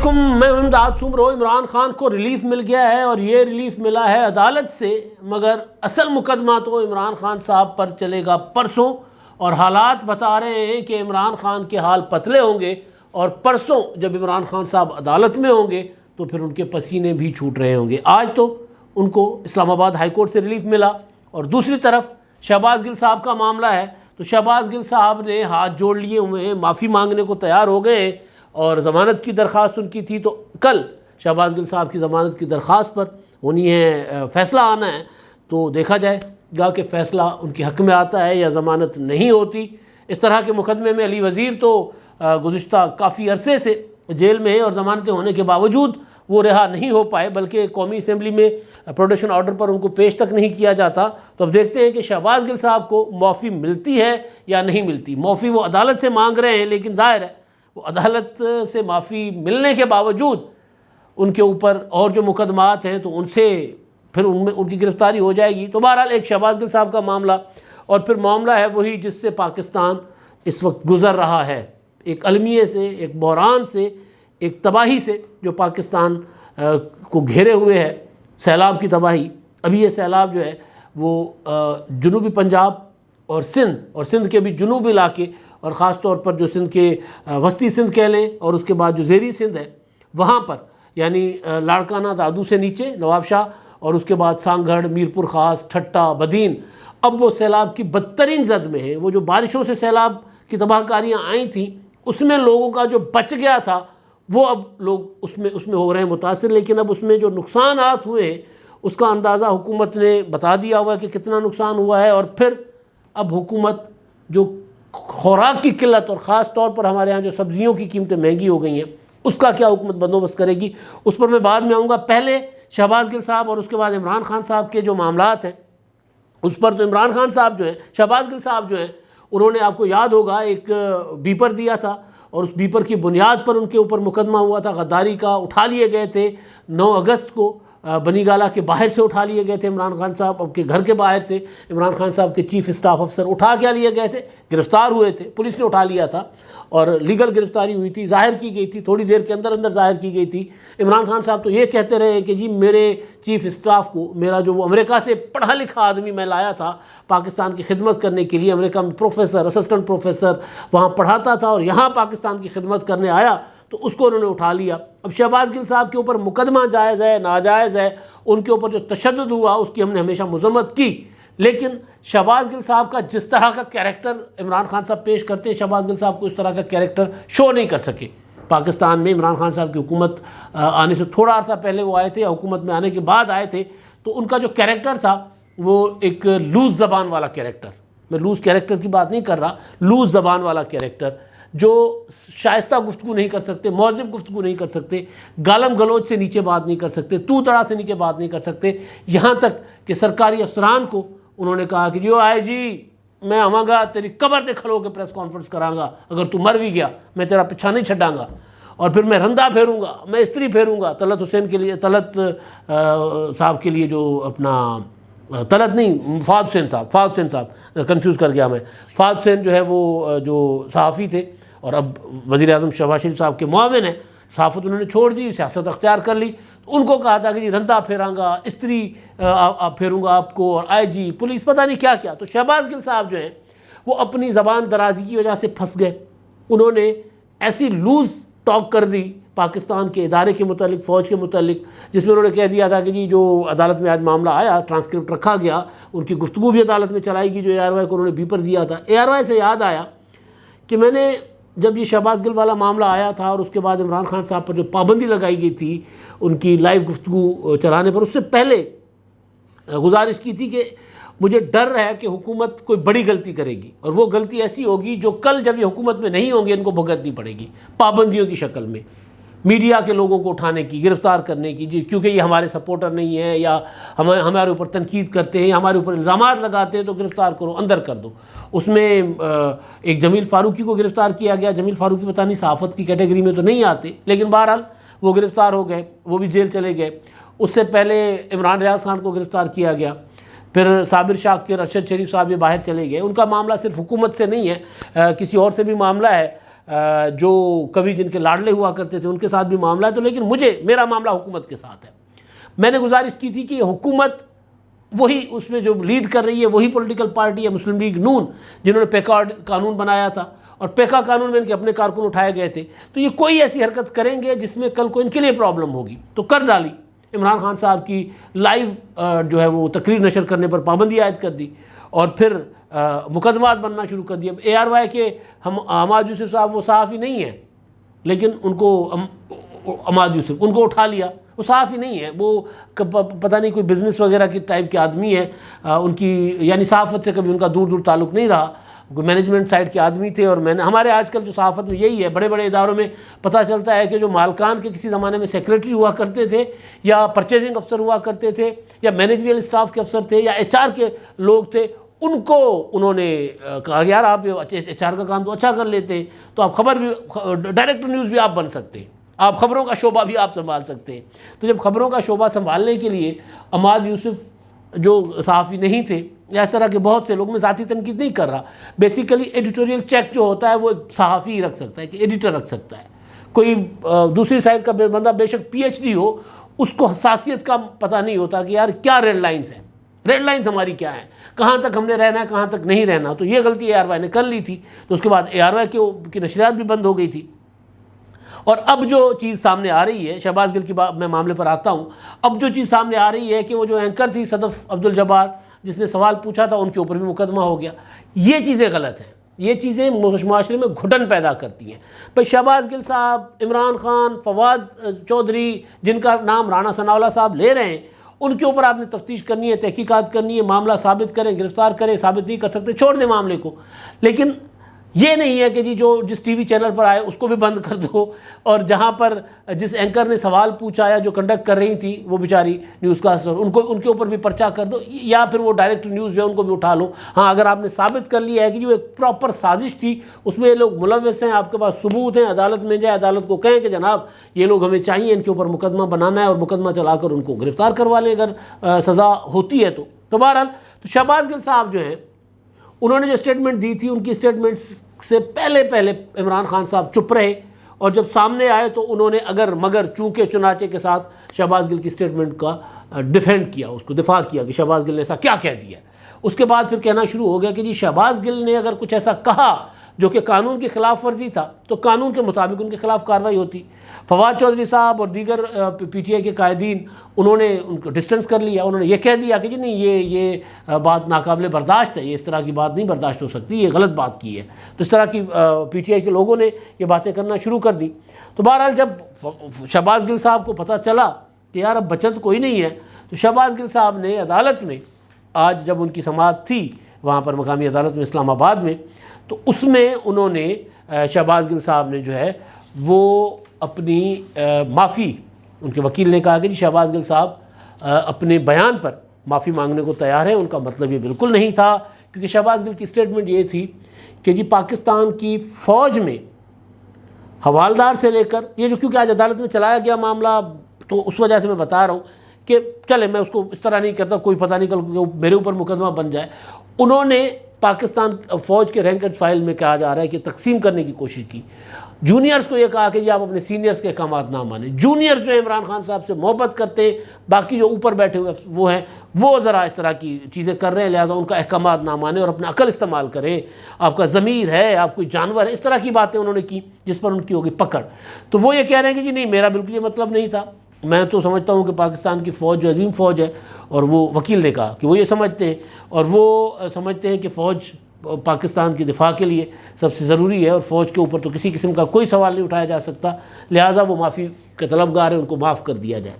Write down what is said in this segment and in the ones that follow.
علیکم، میں امداد سمرو۔ عمران خان کو ریلیف مل گیا ہے اور یہ ریلیف ملا ہے عدالت سے، مگر اصل مقدمہ تو عمران خان صاحب پر چلے گا پرسوں، اور حالات بتا رہے ہیں کہ عمران خان کے حال پتلے ہوں گے، اور پرسوں جب عمران خان صاحب عدالت میں ہوں گے تو پھر ان کے پسینے بھی چھوٹ رہے ہوں گے۔ آج تو ان کو اسلام آباد ہائی کورٹ سے ریلیف ملا، اور دوسری طرف شہباز گل صاحب کا معاملہ ہے تو شہباز گل صاحب نے ہاتھ جوڑ لیے ہوئے ہیں، معافی مانگنے کو تیار ہو گئے ہیں، اور ضمانت کی درخواست ان کی تھی تو کل شہباز گل صاحب کی ضمانت کی درخواست پر ہونی ہے، فیصلہ آنا ہے، تو دیکھا جائے گا کہ فیصلہ ان کے حق میں آتا ہے یا ضمانت نہیں ہوتی۔ اس طرح کے مقدمے میں علی وزیر تو گزشتہ کافی عرصے سے جیل میں ہے، اور ضمانتیں ہونے کے باوجود وہ رہا نہیں ہو پائے، بلکہ قومی اسمبلی میں پروڈکشن آرڈر پر ان کو پیش تک نہیں کیا جاتا۔ تو اب دیکھتے ہیں کہ شہباز گل صاحب کو معافی ملتی ہے یا نہیں ملتی۔ معافی وہ عدالت سے مانگ رہے ہیں، لیکن ظاہر ہے وہ عدالت سے معافی ملنے کے باوجود ان کے اوپر اور جو مقدمات ہیں تو ان سے پھر ان کی گرفتاری ہو جائے گی۔ تو بہرحال ایک شہباز گل صاحب کا معاملہ، اور پھر معاملہ ہے وہی جس سے پاکستان اس وقت گزر رہا ہے، ایک المیے سے، ایک بحران سے، ایک تباہی سے جو پاکستان کو گھیرے ہوئے ہے، سیلاب کی تباہی۔ ابھی یہ سیلاب جو ہے وہ جنوبی پنجاب اور سندھ کے بھی جنوبی علاقے، اور خاص طور پر جو سندھ کے وسطی سندھ کہہ لیں، اور اس کے بعد جو زیری سندھ ہے وہاں پر، یعنی لاڑکانہ دادو سے نیچے نواب شاہ، اور اس کے بعد سانگھڑ، میرپور خاص، ٹھٹا، بدین، اب وہ سیلاب کی بدترین زد میں ہے۔ وہ جو بارشوں سے سیلاب کی تباہ کاریاں آئی تھیں، اس میں لوگوں کا جو بچ گیا تھا وہ اب لوگ اس میں ہو رہے ہیں متاثر، لیکن اب اس میں جو نقصانات ہوئے ہیں اس کا اندازہ حکومت نے بتا دیا ہوا ہے کہ کتنا نقصان ہوا ہے، اور پھر اب حکومت جو خوراک کی قلت، اور خاص طور پر ہمارے ہاں جو سبزیوں کی قیمتیں مہنگی ہو گئی ہیں، اس کا کیا حکومت بندوبست کرے گی، اس پر میں بعد میں آؤں گا۔ پہلے شہباز گل صاحب اور اس کے بعد عمران خان صاحب کے جو معاملات ہیں اس پر تو عمران خان صاحب جو ہیں، شہباز گل صاحب جو ہیں، انہوں نے آپ کو یاد ہوگا ایک بیپر دیا تھا، اور اس بیپر کی بنیاد پر ان کے اوپر مقدمہ ہوا تھا غداری کا، اٹھا لیے گئے تھے 9 اگست کو، بنی گالہ کے باہر سے اٹھا لیے گئے تھے عمران خان صاحب، اب کے گھر کے باہر سے عمران خان صاحب کے چیف اسٹاف افسر اٹھا کے لیے گئے تھے، گرفتار ہوئے تھے، پولیس نے اٹھا لیا تھا، اور لیگل گرفتاری ہوئی تھی، ظاہر کی گئی تھی، تھوڑی دیر کے اندر ظاہر کی گئی تھی۔ عمران خان صاحب تو یہ کہتے رہے کہ جی میرے چیف اسٹاف کو، میرا جو وہ امریکہ سے پڑھا لکھا آدمی میں لایا تھا پاکستان کی خدمت کرنے کے لیے، امریکہ میں پروفیسر، اسسٹنٹ پروفیسر وہاں پڑھاتا تھا، اور یہاں پاکستان کی خدمت کرنے آیا تو اس کو انہوں نے اٹھا لیا۔ اب شہباز گل صاحب کے اوپر مقدمہ جائز ہے ناجائز ہے، ان کے اوپر جو تشدد ہوا اس کی ہم نے ہمیشہ مذمت کی، لیکن شہباز گل صاحب کا جس طرح کا کیریکٹر عمران خان صاحب پیش کرتے ہیں، شہباز گل صاحب کو اس طرح کا کیریکٹر شو نہیں کر سکے پاکستان میں۔ عمران خان صاحب کی حکومت آنے سے تھوڑا عرصہ پہلے وہ آئے تھے، یا حکومت میں آنے کے بعد آئے تھے، تو ان کا جو کیریکٹر تھا وہ ایک لوز زبان والا کیریکٹر، میں لوز کیریکٹر کی بات نہیں کر رہا، لوز زبان والا کیریکٹر، جو شائستہ گفتگو نہیں کر سکتے، مہذب گفتگو نہیں کر سکتے، گالم گلوچ سے نیچے بات نہیں کر سکتے، تو تڑا سے نیچے بات نہیں کر سکتے، یہاں تک کہ سرکاری افسران کو انہوں نے کہا کہ جو آئے جی میں آواں گا تیری قبر تے کھلو کے پریس کانفرنس کراں گا، اگر تو مر بھی گیا میں تیرا پیچھا نہیں چھڈاں گا، اور پھر میں رندہ پھیروں گا، میں استری پھیروں گا طلعت حسین کے لیے، طلعت صاحب کے لیے، جو اپنا طلعت نہیں، فہد حسین صاحب کنفیوز کر گیا میں، فہد حسین جو ہے وہ جو صحافی تھے اور اب وزیر اعظم شہباز شریف صاحب کے معاون ہیں، صحافت انہوں نے چھوڑ دی، سیاست اختیار کر لی، تو ان کو کہا تھا کہ جی رندہ پھیراں گا، استری پھیروں گا آپ کو، اور آئی جی پولیس پتہ نہیں کیا کیا۔ تو شہباز گل صاحب جو ہیں وہ اپنی زبان درازی کی وجہ سے پھنس گئے، انہوں نے ایسی لوز ٹاک کر دی پاکستان کے ادارے کے متعلق، فوج کے متعلق، جس میں انہوں نے کہہ دیا تھا کہ جی جو عدالت میں آج معاملہ آیا، ٹرانسکرپٹ رکھا گیا، ان کی گفتگو بھی عدالت میں چلائی گی جو اے آر وائی کو انہوں نے بیپر دیا تھا۔ اے آر وائی سے یاد آیا کہ میں نے جب یہ شہباز گل والا معاملہ آیا تھا، اور اس کے بعد عمران خان صاحب پر جو پابندی لگائی گئی تھی ان کی لائیو گفتگو چلانے پر، اس سے پہلے گزارش کی تھی کہ مجھے ڈر ہے کہ حکومت کوئی بڑی غلطی کرے گی، اور وہ غلطی ایسی ہوگی جو کل جب یہ حکومت میں نہیں ہوں گے ان کو بھگتنی پڑے گی پابندیوں کی شکل میں، میڈیا کے لوگوں کو اٹھانے کی، گرفتار کرنے کی، جی کیونکہ یہ ہمارے سپورٹر نہیں ہیں، یا ہمارے اوپر تنقید کرتے ہیں، ہمارے اوپر الزامات لگاتے ہیں، تو گرفتار کرو، اندر کر دو۔ اس میں ایک جمیل فاروقی کو گرفتار کیا گیا، جمیل فاروقی پتہ نہیں صحافت کی کیٹیگری میں تو نہیں آتے، لیکن بہرحال وہ گرفتار ہو گئے، وہ بھی جیل چلے گئے۔ اس سے پہلے عمران ریاض خان کو گرفتار کیا گیا، پھر صابر شاکر، ارشد شریف صاحب یہ باہر چلے گئے۔ ان کا معاملہ صرف حکومت سے نہیں ہے، کسی اور سے بھی معاملہ ہے، جو کبھی جن کے لاڈلے ہوا کرتے تھے ان کے ساتھ بھی معاملہ ہے، تو لیکن میرا معاملہ حکومت کے ساتھ ہے۔ میں نے گزارش کی تھی کہ حکومت وہی اس میں جو لیڈ کر رہی ہے وہی پولیٹیکل پارٹی ہے مسلم لیگ نون، جنہوں نے پیکا قانون بنایا تھا، اور پیکا قانون میں ان کے اپنے کارکن اٹھائے گئے تھے، تو یہ کوئی ایسی حرکت کریں گے جس میں کل کو ان کے لیے پرابلم ہوگی، تو کر ڈالی۔ عمران خان صاحب کی لائیو جو ہے وہ تقریر نشر کرنے پر پابندی عائد کر دی، اور پھر مقدمات بننا شروع کر دیا۔ ARY کے حماد یوسف صاحب وہ صحافی نہیں ہیں، لیکن ان کو حماد یوسف ان کو اٹھا لیا، وہ صحافی نہیں ہے، وہ پتہ نہیں کوئی بزنس وغیرہ کی ٹائپ کے آدمی ہے، ان کی یعنی صحافت سے کبھی ان کا دور دور تعلق نہیں رہا، کوئی مینجمنٹ سائڈ کے آدمی تھے۔ اور ہمارے آج کل جو صحافت میں یہی ہے، بڑے بڑے اداروں میں پتہ چلتا ہے کہ جو مالکان کے کسی زمانے میں سیکریٹری ہوا کرتے تھے، یا پرچیزنگ افسر ہوا کرتے تھے، یا مینیجریل اسٹاف کے افسر تھے، یا HR کے لوگ تھے، ان کو انہوں نے کہا یار آپ HR کا کام تو اچھا کر لیتے ہیں، تو آپ خبر بھی ڈائریکٹر نیوز بھی آپ بن سکتے ہیں، آپ خبروں کا شعبہ بھی آپ سنبھال سکتے ہیں۔ تو جب خبروں کا شعبہ سنبھالنے کے لیے حماد یوسف جو صحافی نہیں تھے، یا اس طرح کے بہت سے لوگ، میں ذاتی تنقید نہیں کر رہا، بیسیکلی ایڈیٹوریل چیک جو ہوتا ہے وہ ایک صحافی رکھ سکتا ہے، کہ ایڈیٹر رکھ سکتا ہے، کوئی دوسری سائڈ کا بندہ بے شک PhD ہو، اس کو حساسیت کا پتہ نہیں ہوتا کہ یار کیا ریڈ لائنز ہیں، ریڈ لائنز ہماری کیا ہیں، کہاں تک ہم نے رہنا ہے کہاں تک نہیں رہنا۔ تو یہ غلطی ARY نے کر لی تھی، تو اس کے بعد ARY کی نشریات بھی بند ہو گئی تھی۔ اور اب جو چیز سامنے آ رہی ہے، شہباز گل کی میں معاملے پر آتا ہوں، اب جو چیز سامنے آ رہی ہے کہ وہ جو اینکر تھی صدف عبدالجبار، جس نے سوال پوچھا تھا، ان کے اوپر بھی مقدمہ ہو گیا۔ یہ چیزیں غلط ہیں، یہ چیزیں معاشرے میں گھٹن پیدا کرتی ہیں۔ بھائی شہباز گل صاحب، عمران خان، فواد چودھری، جن کا نام رانا ثناءاللہ صاحب لے رہے ہیں، ان کے اوپر آپ نے تفتیش کرنی ہے، تحقیقات کرنی ہے، معاملہ ثابت کریں، گرفتار کریں، ثابت نہیں کر سکتے چھوڑ دیں معاملے کو۔ لیکن یہ نہیں ہے کہ جی جو جس ٹی وی چینل پر آئے اس کو بھی بند کر دو، اور جہاں پر جس اینکر نے سوال پوچھا یا جو کنڈکٹ کر رہی تھی وہ بیچاری نیوز کاسٹر، ان کے اوپر بھی پرچہ کر دو، یا پھر وہ ڈائریکٹ نیوز جو ہے ان کو بھی اٹھا لو۔ ہاں اگر آپ نے ثابت کر لیا ہے کہ جو ایک پراپر سازش تھی، اس میں یہ لوگ ملوث ہیں، آپ کے پاس ثبوت ہیں، عدالت میں جائے، عدالت کو کہیں کہ جناب یہ لوگ ہمیں چاہیے، ان کے اوپر مقدمہ بنانا ہے، اور مقدمہ چلا کر ان کو گرفتار کروا لیں اگر سزا ہوتی ہے تو بہرحال تو شہباز گل صاحب جو ہیں، انہوں نے جو اسٹیٹمنٹ دی تھی، ان کی اسٹیٹمنٹ سے پہلے عمران خان صاحب چپ رہے، اور جب سامنے آئے تو انہوں نے اگر مگر چونکہ چنانچہ کے ساتھ شہباز گل کی اسٹیٹمنٹ کا ڈیفینڈ کیا، اس کو دفاع کیا کہ شہباز گل نے ایسا کیا کہہ دیا۔ اس کے بعد پھر کہنا شروع ہو گیا کہ جی شہباز گل نے اگر کچھ ایسا کہا جو کہ قانون کی خلاف ورزی تھا تو قانون کے مطابق ان کے خلاف کارروائی ہوتی۔ فواد چودھری صاحب اور دیگر PTI کے قائدین، انہوں نے ان کو ڈسٹنس کر لیا، انہوں نے یہ کہہ دیا کہ جی نہیں یہ بات ناقابل برداشت ہے، یہ اس طرح کی بات نہیں برداشت ہو سکتی، یہ غلط بات کی ہے۔ تو اس طرح کی PTI کے لوگوں نے یہ باتیں کرنا شروع کر دی۔ تو بہرحال جب شہباز گل صاحب کو پتہ چلا کہ یار اب بچت کوئی نہیں ہے، تو شہباز گل صاحب نے عدالت میں، آج جب ان کی سماعت تھی وہاں پر مقامی عدالت میں اسلام آباد میں، تو اس میں انہوں نے شہباز گل صاحب نے جو ہے وہ اپنی معافی، ان کے وکیل نے کہا کہ جی شہباز گل صاحب اپنے بیان پر معافی مانگنے کو تیار ہیں، ان کا مطلب یہ بالکل نہیں تھا، کیونکہ شہباز گل کی اسٹیٹمنٹ یہ تھی کہ جی پاکستان کی فوج میں حوالدار سے لے کر یہ جو، کیونکہ آج عدالت میں چلایا گیا معاملہ، تو اس وجہ سے میں بتا رہا ہوں کہ چلے میں اس کو اس طرح نہیں کرتا، کوئی پتہ نہیں کل میرے اوپر مقدمہ بن جائے۔ انہوں نے پاکستان فوج کے رینک اینڈ فائل میں کہا جا رہا ہے کہ تقسیم کرنے کی کوشش کی، جونیئرز کو یہ کہا کہ جی آپ اپنے سینئرز کے احکامات نہ مانیں، جونیئرز جو عمران خان صاحب سے محبت کرتے ہیں، باقی جو اوپر بیٹھے ہوئے وہ ہیں وہ ذرا اس طرح کی چیزیں کر رہے ہیں، لہٰذا ان کا احکامات نہ مانیں اور اپنا عقل استعمال کریں، آپ کا ضمیر ہے، آپ کوئی جانور ہے، اس طرح کی باتیں انہوں نے کی جس پر ان کی ہوگی پکڑ۔ تو وہ یہ کہہ رہے ہیں کہ جی نہیں میرا بالکل یہ مطلب نہیں تھا، میں تو سمجھتا ہوں کہ پاکستان کی فوج جو عظیم فوج ہے، اور وہ وکیل نے کہا کہ وہ یہ سمجھتے ہیں، اور وہ سمجھتے ہیں کہ فوج پاکستان کی دفاع کے لیے سب سے ضروری ہے، اور فوج کے اوپر تو کسی قسم کا کوئی سوال نہیں اٹھایا جا سکتا، لہٰذا وہ معافی کے طلبگار ہیں، ان کو معاف کر دیا جائے۔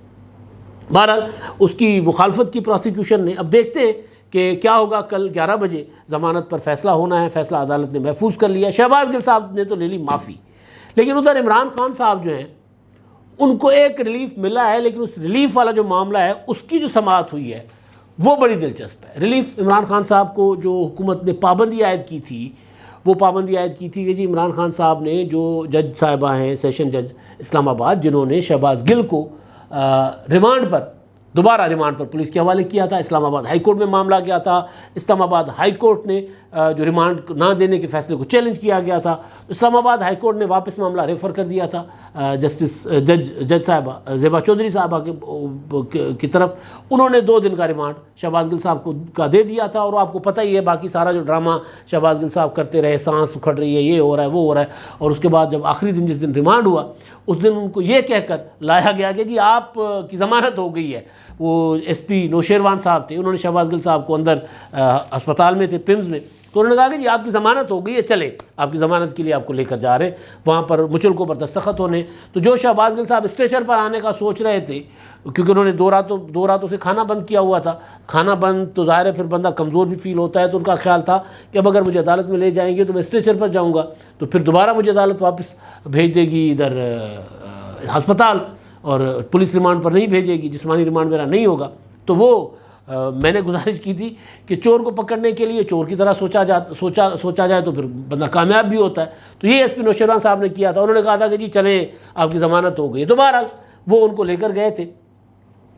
بہرحال اس کی مخالفت کی پروسیکیوشن نے، اب دیکھتے ہیں کہ کیا ہوگا، کل 11 بجے ضمانت پر فیصلہ ہونا ہے، فیصلہ عدالت نے محفوظ کر لیا۔ شہباز گل صاحب نے تو لے لی معافی، لیکن ادھر عمران خان صاحب جو ہیں ان کو ایک ریلیف ملا ہے، لیکن اس ریلیف والا جو معاملہ ہے اس کی جو سماعت ہوئی ہے وہ بڑی دلچسپ ہے۔ ریلیف عمران خان صاحب کو جو حکومت نے پابندی عائد کی تھی، وہ پابندی عائد کی تھی کہ جی عمران خان صاحب نے جو جج صاحبہ ہیں، سیشن جج اسلام آباد، جنہوں نے شہباز گل کو ریمانڈ پر دوبارہ ریمانڈ پر پولیس کے حوالے کیا تھا۔ اسلام آباد ہائی کورٹ میں معاملہ گیا تھا، اسلام آباد ہائی کورٹ نے جو ریمانڈ نہ دینے کے فیصلے کو چیلنج کیا گیا تھا، اسلام آباد ہائی کورٹ نے واپس معاملہ ریفر کر دیا تھا جج صاحبہ زیبا چودھری صاحبہ کی طرف۔ انہوں نے 2 دن کا ریمانڈ شہباز گل صاحب کا دے دیا تھا، اور آپ کو پتہ ہی ہے باقی سارا جو ڈرامہ شہباز گل صاحب کرتے رہے، سانس اکھڑ رہی ہے، یہ ہو رہا ہے، وہ ہو رہا ہے، اور اس کے بعد جب آخری دن جس دن ریمانڈ ہوا اس دن ان کو یہ کہہ کر لایا گیا کہ جی آپ کی ضمانت ہو گئی ہے۔ وہ ایس پی نوشیروان صاحب تھے، انہوں نے شہباز گل صاحب کو اندر ہسپتال میں تھے پمز میں، تو انہوں نے کہا کہ جی آپ کی ضمانت ہو گئی ہے، چلے آپ کی ضمانت کے لیے آپ کو لے کر جا رہے ہیں وہاں پر مچلکوں پر دستخط ہونے۔ تو جو شہباز گل صاحب اسٹریچر پر آنے کا سوچ رہے تھے، کیونکہ انہوں نے 2 راتوں سے کھانا بند کیا ہوا تھا، کھانا بند تو ظاہر ہے پھر بندہ کمزور بھی فیل ہوتا ہے، تو ان کا خیال تھا کہ اب اگر مجھے عدالت میں لے جائیں گے تو میں اسٹریچر پر جاؤں گا، تو پھر دوبارہ مجھے عدالت واپس بھیج دے گی ادھر ہسپتال، اور پولیس ریمانڈ پر نہیں بھیجے گی، جسمانی ریمانڈ میرا نہیں ہوگا۔ تو وہ میں نے گزارش کی تھی کہ چور کو پکڑنے کے لیے چور کی طرح سوچا جائے تو پھر بندہ کامیاب بھی ہوتا ہے۔ تو یہ ایس پی نوشیروان صاحب نے کیا تھا، انہوں نے کہا تھا کہ جی چلیں آپ کی ضمانت ہو گئی، تو بہرحال وہ ان کو لے کر گئے تھے،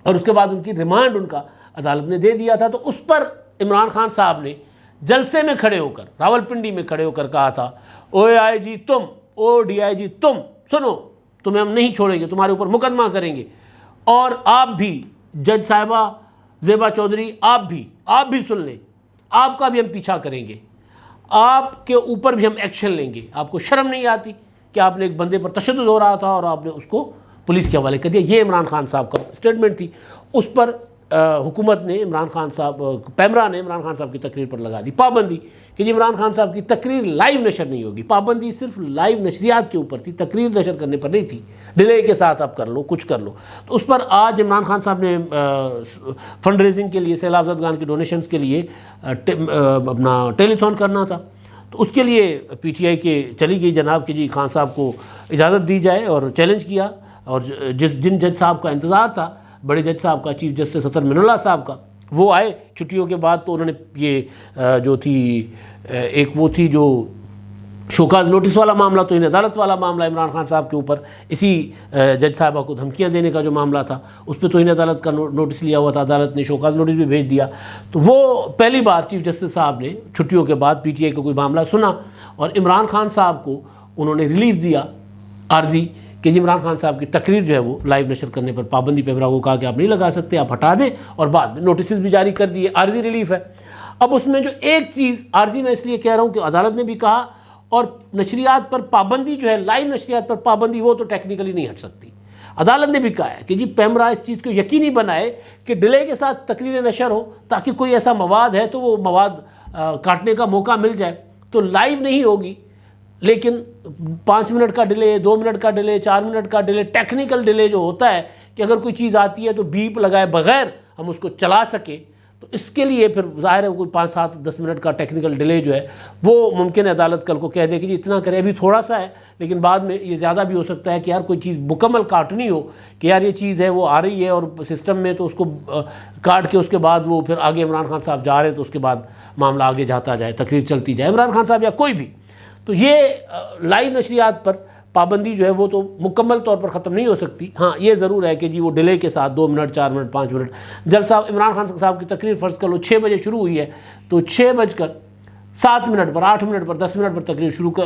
اور اس کے بعد ان کی ریمانڈ ان کا عدالت نے دے دیا تھا۔ تو اس پر عمران خان صاحب نے جلسے میں کھڑے ہو کر، راولپنڈی میں کھڑے ہو کر کہا تھا، او آئی جی تم، او ڈی آئی جی تم، سنو تمہیں ہم نہیں چھوڑیں گے، تمہارے اوپر مقدمہ کریں گے، اور آپ بھی جج صاحبہ زیبا چودھری آپ بھی سن لیں، آپ کا بھی ہم پیچھا کریں گے، آپ کے اوپر بھی ہم ایکشن لیں گے۔ آپ کو شرم نہیں آتی کہ آپ نے ایک بندے پر تشدد ہو رہا تھا اور آپ نے اس کو پولیس کے حوالے کر دیا؟ یہ عمران خان صاحب کا اسٹیٹمنٹ تھی۔ اس پر حکومت نے عمران خان صاحب، پیمرا نے عمران خان صاحب کی تقریر پر لگا دی پابندی کہ جی عمران خان صاحب کی تقریر لائیو نشر نہیں ہوگی۔ پابندی صرف لائیو نشریات کے اوپر تھی، تقریر نشر کرنے پر نہیں تھی، ڈیلے کے ساتھ آپ کر لو، کچھ کر لو۔ تو اس پر آج عمران خان صاحب نے فنڈ ریزنگ کے لیے، سیلاب زدگان کی ڈونیشنز کے لیے اپنا ٹیلی تھون کرنا تھا، تو اس کے لیے پی ٹی آئی کے چلی گئی جناب کہ جی خان صاحب کو اجازت دی جائے، اور چیلنج کیا، اور جن جج صاحب کا انتظار تھا، بڑے جج صاحب کا، چیف جسٹس اطہر من اللہ صاحب کا، وہ آئے چھٹیوں کے بعد، تو انہوں نے یہ جو تھی ایک وہ تھی جو شوکاز نوٹس والا معاملہ، تو عدالت والا معاملہ عمران خان صاحب کے اوپر، اسی جج صاحبہ کو دھمکیاں دینے کا جو معاملہ تھا، اس پہ تو عدالت کا نوٹس لیا ہوا تھا، عدالت نے شوکاز نوٹس بھی بھیج دیا۔ تو وہ پہلی بار چیف جسٹس صاحب نے چھٹیوں کے بعد پی ٹی آئی کا کوئی معاملہ سنا، اور عمران خان صاحب کو انہوں نے ریلیف دیا عارضی کہ جی عمران خان صاحب کی تقریر جو ہے وہ لائیو نشر کرنے پر پابندی، پیمرا کو کہا کہ آپ نہیں لگا سکتے، آپ ہٹا دیں، اور بعد میں نوٹسز بھی جاری کر دیے، عارضی ریلیف ہے۔ اب اس میں جو ایک چیز عارضی میں اس لیے کہہ رہا ہوں کہ عدالت نے بھی کہا، اور نشریات پر پابندی جو ہے، لائیو نشریات پر پابندی، وہ تو ٹیکنیکلی نہیں ہٹ سکتی۔ عدالت نے بھی کہا ہے کہ جی پیمرا اس چیز کو یقینی بنائے کہ ڈیلے کے ساتھ تقریریں نشر ہوں، تاکہ کوئی ایسا مواد ہے تو وہ مواد کاٹنے کا موقع مل جائے۔ تو لائیو نہیں ہوگی، لیکن 5 منٹ کا ڈیلے، 2 منٹ کا ڈیلے، 4 منٹ کا ڈیلے، ٹیکنیکل ڈیلے جو ہوتا ہے کہ اگر کوئی چیز آتی ہے تو بیپ لگائے بغیر ہم اس کو چلا سکیں، تو اس کے لیے پھر ظاہر ہے کوئی 5, 7, 10 منٹ کا ٹیکنیکل ڈیلے جو ہے وہ ممکن ہے عدالت کل کو کہہ دے کہ جی اتنا کرے، ابھی تھوڑا سا ہے، لیکن بعد میں یہ زیادہ بھی ہو سکتا ہے کہ یار کوئی چیز مکمل کاٹنی ہو، کہ یار یہ چیز ہے وہ آ رہی ہے اور سسٹم میں، تو اس کو کاٹ کے اس کے بعد وہ پھر آگے عمران خان صاحب جا رہے ہیں تو اس کے بعد معاملہ آگے جاتا جائے، تقریر چلتی جائے، عمران خان صاحب یا کوئی بھی۔ تو یہ لائیو نشریات پر پابندی جو ہے وہ تو مکمل طور پر ختم نہیں ہو سکتی۔ ہاں یہ ضرور ہے کہ جی وہ ڈیلے کے ساتھ 2 منٹ، 4 منٹ، 5 منٹ، جلسہ عمران خان صاحب کی تقریر فرض کر لو 6 بجے شروع ہوئی ہے، تو 6:07 پر، 8 منٹ پر، 10 منٹ پر تقریر شروع کر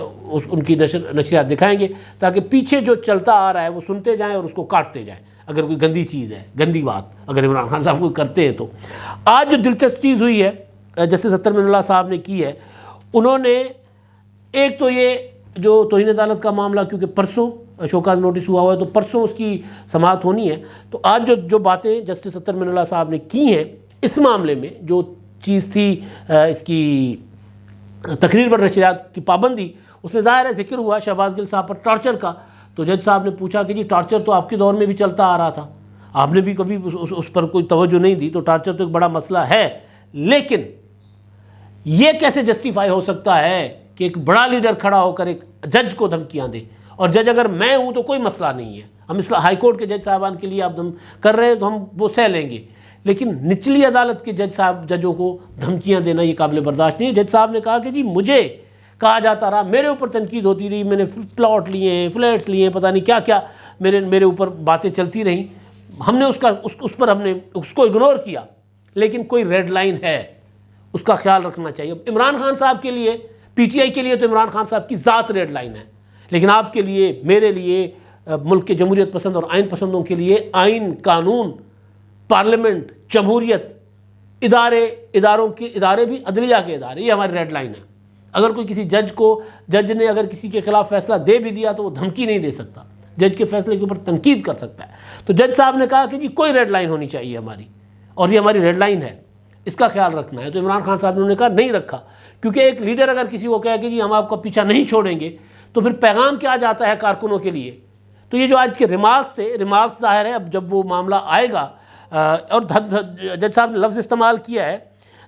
ان کی نشریات دکھائیں گے، تاکہ پیچھے جو چلتا آ رہا ہے وہ سنتے جائیں اور اس کو کاٹتے جائیں، اگر کوئی گندی چیز ہے، گندی بات اگر عمران خان صاحب کوئی کرتے ہیں تو۔ آج جو دلچسپ چیز ہوئی ہے جسٹس اطہر من اللہ صاحب نے کی ہے، انہوں نے ایک تو یہ جو توہین عدالت کا معاملہ، کیونکہ پرسوں شوکاز نوٹس ہوا ہوا ہے تو پرسوں اس کی سماعت ہونی ہے، تو آج جو باتیں جسٹس اطہر من اللہ صاحب نے کی ہیں اس معاملے میں، جو چیز تھی اس کی تقریر پر نشریات کی پابندی، اس میں ظاہر ہے ذکر ہوا شہباز گل صاحب پر ٹارچر کا۔ تو جج صاحب نے پوچھا کہ جی ٹارچر تو آپ کے دور میں بھی چلتا آ رہا تھا، آپ نے بھی کبھی اس پر کوئی توجہ نہیں دی، تو ٹارچر تو ایک بڑا مسئلہ ہے، لیکن یہ کیسے جسٹیفائی ہو سکتا ہے کہ ایک بڑا لیڈر کھڑا ہو کر ایک جج کو دھمکیاں دے، اور جج اگر میں ہوں تو کوئی مسئلہ نہیں ہے، ہم اس ہائی کورٹ کے جج صاحبان کے لیے آپ کر رہے ہیں تو ہم وہ سہ لیں گے، لیکن نچلی عدالت کے ججوں کو دھمکیاں دینا یہ قابل برداشت نہیں ہے۔ جج صاحب نے کہا کہ جی مجھے کہا جاتا رہا، میرے اوپر تنقید ہوتی رہی، میں نے پلاٹ لیے ہیں، فلیٹس لیے ہیں، پتہ نہیں کیا کیا میرے اوپر باتیں چلتی رہیں، ہم نے اس پر ہم نے اس کو اگنور کیا، لیکن کوئی ریڈ لائن ہے، اس کا خیال رکھنا چاہیے۔ عمران خان صاحب کے لیے، پی ٹی آئی کے لیے تو عمران خان صاحب کی ذات ریڈ لائن ہے، لیکن آپ کے لیے، میرے لیے، ملک کے جمہوریت پسند اور آئین پسندوں کے لیے آئین، قانون، پارلیمنٹ، جمہوریت، ادارے بھی، عدلیہ کے ادارے، یہ ہماری ریڈ لائن ہے۔ اگر کوئی کسی جج نے اگر کسی کے خلاف فیصلہ دے بھی دیا تو وہ دھمکی نہیں دے سکتا، جج کے فیصلے کے اوپر تنقید کر سکتا ہے۔ تو جج صاحب نے کہا کہ جی کوئی ریڈ لائن ہونی چاہیے ہماری، اور یہ ہماری ریڈ لائن ہے، اس کا خیال رکھنا ہے۔ تو عمران خان صاحب نے کہا نہیں رکھا، کیونکہ ایک لیڈر اگر کسی کو کہے کہ جی ہم آپ کا پیچھا نہیں چھوڑیں گے تو پھر پیغام کیا جاتا ہے کارکنوں کے لیے۔ تو یہ جو آج کے ریمارکس تھے، ریمارکس ظاہر ہے اب جب وہ معاملہ آئے گا، اور جج صاحب نے لفظ استعمال کیا ہے،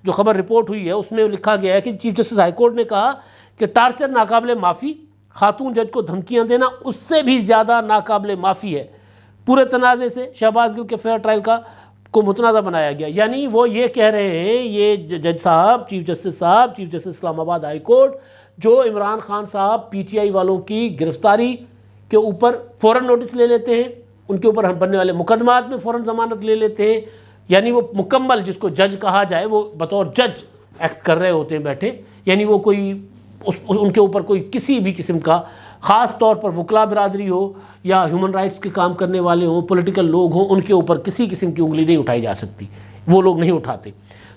جو خبر رپورٹ ہوئی ہے اس میں لکھا گیا ہے کہ چیف جسٹس ہائی کورٹ نے کہا کہ ٹارچر ناقابل معافی، خاتون جج کو دھمکیاں دینا اس سے بھی زیادہ ناقابل معافی ہے۔ پورے تنازع سے شہباز گل کے فیئر ٹرائل کو متنازع بنایا گیا، یعنی وہ یہ کہہ رہے ہیں، یہ جج صاحب، چیف جسٹس اسلام آباد ہائی کورٹ، جو عمران خان صاحب پی ٹی آئی والوں کی گرفتاری کے اوپر فوراً نوٹس لے لیتے ہیں، ان کے اوپر بننے والے مقدمات میں فوراً ضمانت لے لیتے ہیں، یعنی وہ مکمل، جس کو جج کہا جائے، وہ بطور جج ایکٹ کر رہے ہوتے ہیں بیٹھے، یعنی وہ کوئی ان کے اوپر کوئی کسی بھی قسم کا، خاص طور پر وکلا برادری ہو یا ہیومن رائٹس کے کام کرنے والے ہوں، پولیٹیکل لوگ ہوں، ان کے اوپر کسی قسم کی انگلی نہیں اٹھائی جا سکتی، وہ لوگ نہیں اٹھاتے۔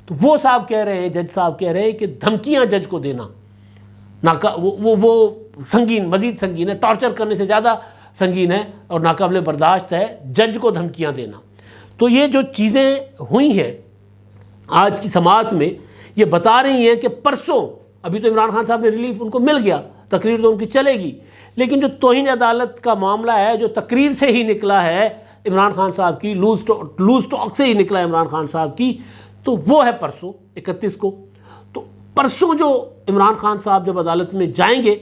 تو وہ صاحب کہہ رہے ہیں، جج صاحب کہہ رہے ہیں کہ دھمکیاں جج کو دینا وہ سنگین، مزید سنگین ہے، ٹارچر کرنے سے زیادہ سنگین ہے اور ناقابل برداشت ہے جج کو دھمکیاں دینا۔ تو یہ جو چیزیں ہوئی ہیں آج کی سماعت میں، یہ بتا رہی ہیں کہ پرسوں، ابھی تو عمران خان صاحب نے ریلیف ان کو مل گیا، تقریر تو ان کی چلے گی، لیکن جو توہین عدالت کا معاملہ ہے، جو تقریر سے ہی نکلا ہے عمران خان صاحب کی، لوز ٹاک سے ہی نکلا ہے عمران خان صاحب کی، تو وہ ہے پرسوں 31 کو۔ تو پرسوں جو عمران خان صاحب جب عدالت میں جائیں گے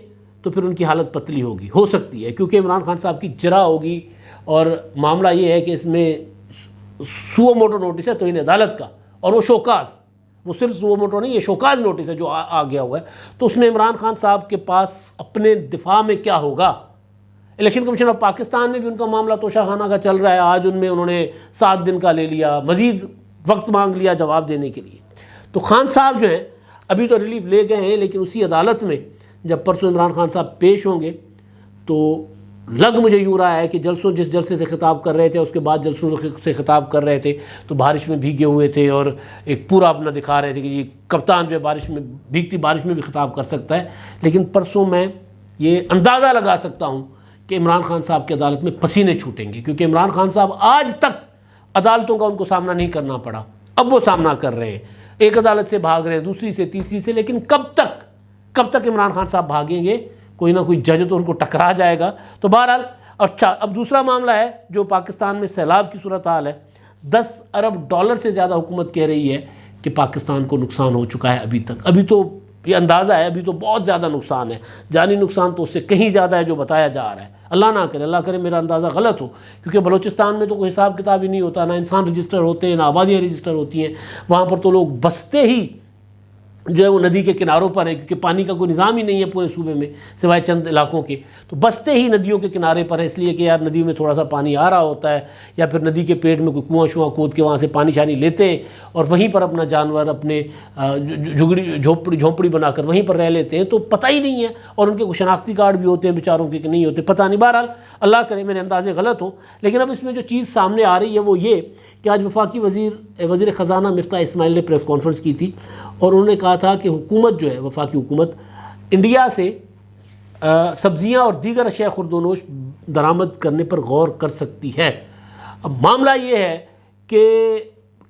تو پھر ان کی حالت پتلی ہوگی، ہو سکتی ہے، کیونکہ عمران خان صاحب کی جرح ہوگی، اور معاملہ یہ ہے کہ اس میں سو موٹو نوٹس ہے توہین عدالت کا، اور وہ شوکاز، وہ صرف سو موٹو نہیں، یہ شوکاز نوٹس ہے جو آ گیا ہوا ہے۔ تو اس میں عمران خان صاحب کے پاس اپنے دفاع میں کیا ہوگا؟ الیکشن کمیشن آف پاکستان میں بھی ان کا معاملہ توشہ خانہ کا چل رہا ہے، آج ان میں انہوں نے 7 دن کا لے لیا، مزید وقت مانگ لیا جواب دینے کے لیے۔ تو خان صاحب جو ہیں ابھی تو ریلیف لے گئے ہیں، لیکن اسی عدالت میں جب پرسوں عمران خان صاحب پیش ہوں گے تو لگ مجھے یوں رہا ہے کہ جس جلسے سے خطاب کر رہے تھے، اس کے بعد جلسوں سے خطاب کر رہے تھے تو بارش میں بھیگے ہوئے تھے، اور ایک پورا اپنا دکھا رہے تھے کہ جی کپتان جو ہے بارش میں، بھیگتی بارش میں بھی خطاب کر سکتا ہے۔ لیکن پرسوں میں یہ اندازہ لگا سکتا ہوں کہ عمران خان صاحب کی عدالت میں پسینے چھوٹیں گے، کیونکہ عمران خان صاحب آج تک عدالتوں کا ان کو سامنا نہیں کرنا پڑا، اب وہ سامنا کر رہے ہیں، ایک عدالت سے بھاگ رہے ہیں، دوسری سے، تیسری سے، لیکن کب تک عمران خان صاحب بھاگیں گے؟ کوئی نہ کوئی جج تو ان کو ٹکرا جائے گا۔ تو بہرحال، اچھا، اب دوسرا معاملہ ہے جو پاکستان میں سیلاب کی صورتحال ہے۔ $10 ارب سے زیادہ حکومت کہہ رہی ہے کہ پاکستان کو نقصان ہو چکا ہے ابھی تک، ابھی تو یہ اندازہ ہے، ابھی تو بہت زیادہ نقصان ہے، جانی نقصان تو اس سے کہیں زیادہ ہے جو بتایا جا رہا ہے۔ اللہ نہ کرے میرا اندازہ غلط ہو، کیونکہ بلوچستان میں تو کوئی حساب کتاب ہی نہیں ہوتا، نہ انسان رجسٹر ہوتے ہیں، نہ آبادیاں رجسٹر ہوتی ہیں، وہاں پر تو لوگ بستے ہی جو ہے وہ ندی کے کناروں پر ہیں، کیونکہ پانی کا کوئی نظام ہی نہیں ہے پورے صوبے میں سوائے چند علاقوں کے، تو بستے ہی ندیوں کے کنارے پر ہیں، اس لیے کہ یار ندی میں تھوڑا سا پانی آ رہا ہوتا ہے، یا پھر ندی کے پیٹ میں کوئی کنواں شواں کھود کے وہاں سے پانی شانی لیتے ہیں، اور وہیں پر اپنا جانور اپنے جھونپڑی بنا کر وہیں پر رہ لیتے ہیں، تو پتہ ہی نہیں ہے، اور ان کے کوئی شناختی کارڈ بھی ہوتے ہیں بیچاروں کے کہ نہیں ہوتے، پتہ نہیں۔ بہرحال اللہ کرے میرے اندازے غلط ہوں، لیکن اب اس میں جو چیز سامنے آ رہی ہے وہ یہ کہ آج وفاقی وزیر خزانہ مفتاح اسماعیل نے پریس کانفرنس کی تھی، اور انہوں نے کہا تھا کہ حکومت جو ہے، وفاقی حکومت انڈیا سے سبزیاں اور دیگر اشیاء خوردونوش درآمد کرنے پر غور کر سکتی ہے۔ اب معاملہ یہ ہے کہ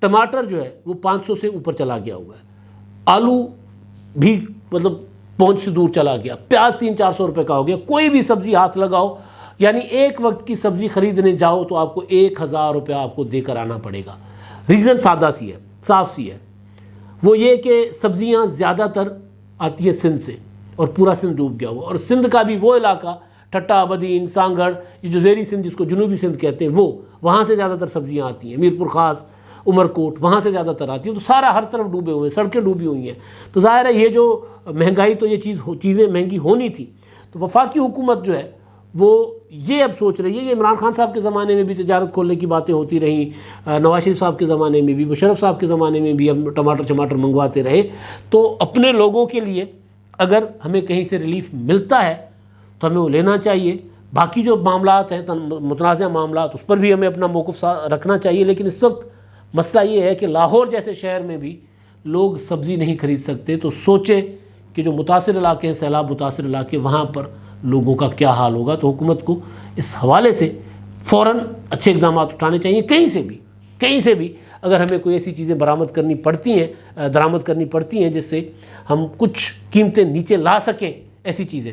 ٹماٹر جو ہے وہ 500 سے اوپر چلا گیا ہوا ہے، آلو بھی مطلب پہنچ سے دور چلا گیا، پیاز 300-400 روپے کا ہو گیا، کوئی بھی سبزی ہاتھ لگاؤ، یعنی ایک وقت کی سبزی خریدنے جاؤ تو آپ کو 1000 روپے آپ کو دے کر آنا پڑے گا۔ ریزن سادہ سی ہے، صاف سی ہے، وہ یہ کہ سبزیاں زیادہ تر آتی ہے سندھ سے، اور پورا سندھ ڈوب گیا ہوا، اور سندھ کا بھی وہ علاقہ ٹھٹا، بدین، سانگڑ، یہ جو زیری سندھ جس کو جنوبی سندھ کہتے ہیں، وہ وہاں سے زیادہ تر سبزیاں آتی ہیں، میرپور خاص، عمر کوٹ، وہاں سے زیادہ تر آتی ہیں، تو سارا ہر طرف ڈوبے ہوئے ہیں، سڑکیں ڈوبی ہوئی ہیں، تو ظاہر ہے یہ جو مہنگائی، تو یہ چیزیں مہنگی ہونی تھی۔ تو وفاقی حکومت جو ہے وہ یہ اب سوچ رہی ہے کہ عمران خان صاحب کے زمانے میں بھی تجارت کھولنے کی باتیں ہوتی رہیں، نواز شریف صاحب کے زمانے میں بھی، مشرف صاحب کے زمانے میں بھی ہم ٹماٹر منگواتے رہے، تو اپنے لوگوں کے لیے اگر ہمیں کہیں سے ریلیف ملتا ہے تو ہمیں وہ لینا چاہیے۔ باقی جو معاملات ہیں متنازع معاملات، اس پر بھی ہمیں اپنا موقف رکھنا چاہیے، لیکن اس وقت مسئلہ یہ ہے کہ لاہور جیسے شہر میں بھی لوگ سبزی نہیں خرید سکتے، تو سوچیں کہ جو متاثر علاقے ہیں، سیلاب متاثر علاقے، وہاں پر لوگوں کا کیا حال ہوگا۔ تو حکومت کو اس حوالے سے فوراً اچھے اقدامات اٹھانے چاہیے، کہیں سے بھی اگر ہمیں کوئی ایسی چیزیں درآمد کرنی پڑتی ہیں جس سے ہم کچھ قیمتیں نیچے لا سکیں، ایسی چیزیں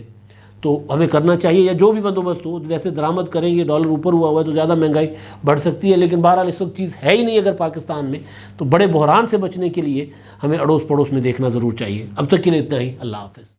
تو ہمیں کرنا چاہیے، یا جو بھی بندوبست ہو۔ ویسے درآمد کریں گے، ڈالر اوپر ہوا ہے تو زیادہ مہنگائی بڑھ سکتی ہے، لیکن بہرحال اس وقت چیز ہے ہی نہیں اگر پاکستان میں، تو بڑے بحران سے بچنے کے لیے ہمیں اڑوس پڑوس میں دیکھنا ضرور چاہیے۔ اب تک کے لیے اتنا ہی، اللہ حافظ۔